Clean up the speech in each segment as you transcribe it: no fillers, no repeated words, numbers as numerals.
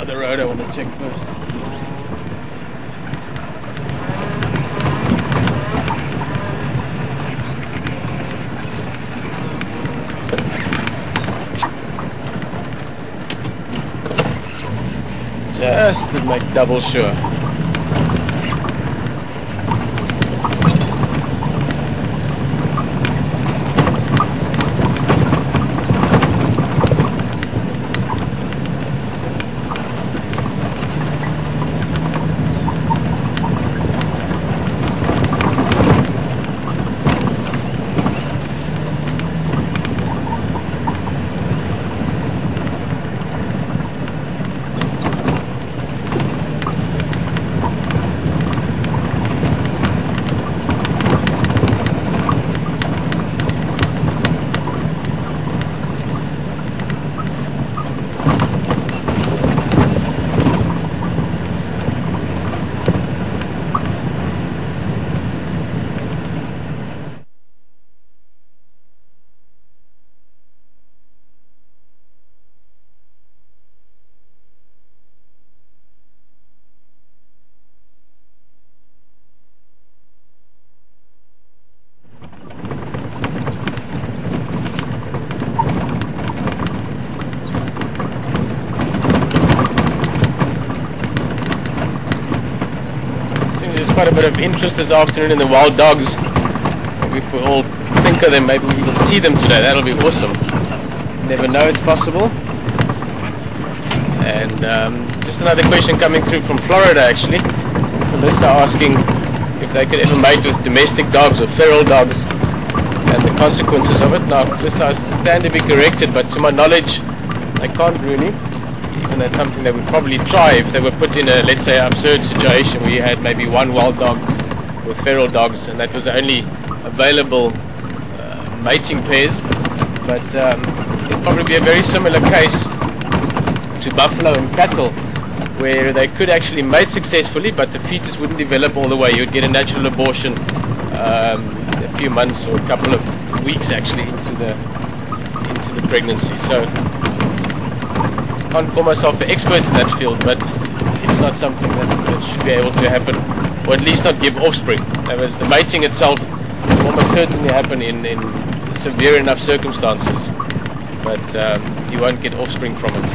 side of the road I want to check first. Just to make double sure. Quite a bit of interest this afternoon in the wild dogs. Maybe if we all think of them, maybe we can see them today. That'll be awesome. Never know, it's possible. And just another question coming through from Florida actually. Melissa asking if they could ever mate with domestic dogs or feral dogs and the consequences of it. Now, Melissa, I stand to be corrected, but to my knowledge, they can't really. And that's something they would probably try if they were put in a, let's say, absurd situation where you had maybe one wild dog with feral dogs and that was the only available mating pairs. But it'd probably be a very similar case to buffalo and cattle, where they could actually mate successfully, but the fetus wouldn't develop all the way. You'd get a natural abortion a few months or a couple of weeks actually into the pregnancy. So I can't call myself an expert in that field, but it's not something that should be able to happen, or at least not give offspring. That was the mating itself will almost certainly happen in severe enough circumstances, but you won't get offspring from it.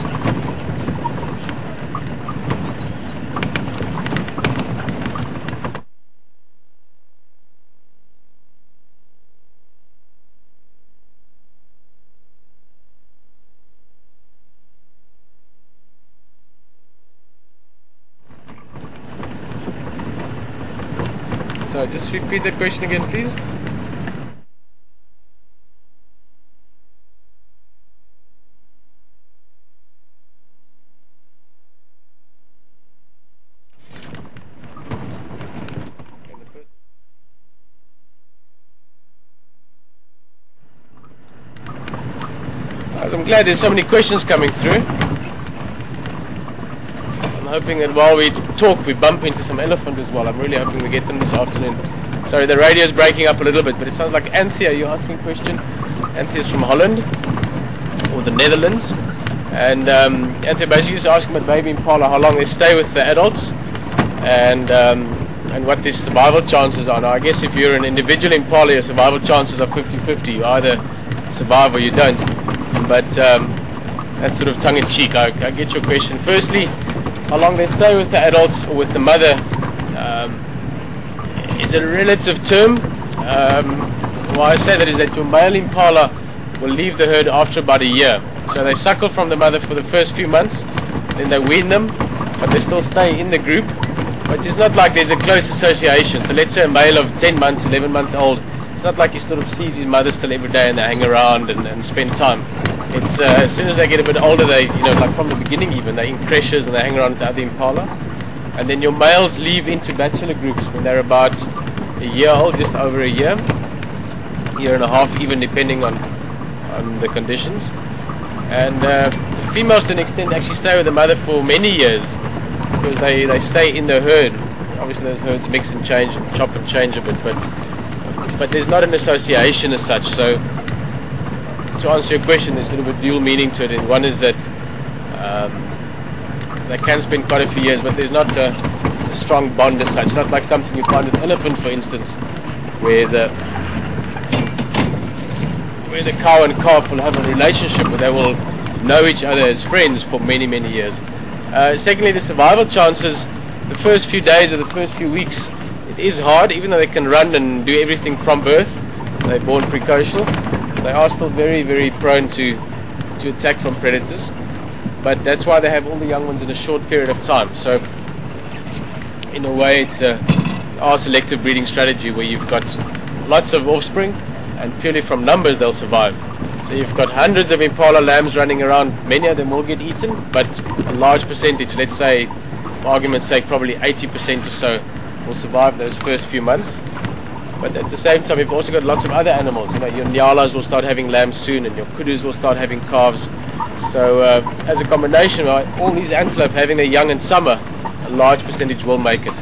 So just repeat the question again, please. I'm glad there's so many questions coming through. I'm hoping that while we talk we bump into some elephant as well. I'm really hoping we get them this afternoon. Sorry, the radio is breaking up a little bit, but it sounds like Anthea, you're asking a question. Anthea is from Holland, or the Netherlands. And Anthea basically is asking about baby impala, how long they stay with the adults, and what their survival chances are. Now, I guess if you're an individual impala, your survival chances are 50-50. You either survive or you don't. But that's sort of tongue-in-cheek. I get your question. Firstly, how long they stay with the adults or with the mother is a relative term. Why I say that is that your male impala will leave the herd after about a year. So they suckle from the mother for the first few months, then they wean them, but they still stay in the group. But it's not like there's a close association. So let's say a male of 10 months, 11 months old, it's not like he sort of sees his mother still every day and they hang around and spend time. It's as soon as they get a bit older, they, like from the beginning even, they're in creches and they hang around with the other impala. And then your males leave into bachelor groups when they're about a year old, just over a year and a half even, depending on the conditions. And females to an extent actually stay with the mother for many years because they stay in the herd. Obviously those herds mix and change and chop and change a bit, but there's not an association as such. So to answer your question, there's sort of a dual meaning to it. And one is that they can spend quite a few years, but there's not a strong bond as such. Not like something you find with an elephant, for instance, where the cow and calf will have a relationship where they will know each other as friends for many, many years. Secondly, the survival chances, the first few days or the first few weeks, it is hard. Even though they can run and do everything from birth, they're born precocial, they are still very, very prone to attack from predators. But that's why they have all the young ones in a short period of time. So in a way it's our selective breeding strategy where you've got lots of offspring and purely from numbers they'll survive. So you've got hundreds of impala lambs running around, many of them will get eaten, but a large percentage, let's say for argument's sake probably 80% or so, will survive those first few months. But at the same time you've also got lots of other animals. You know, your nyalas will start having lambs soon and your kudus will start having calves. So as a combination, all these antelope having their young in summer, a large percentage will make it.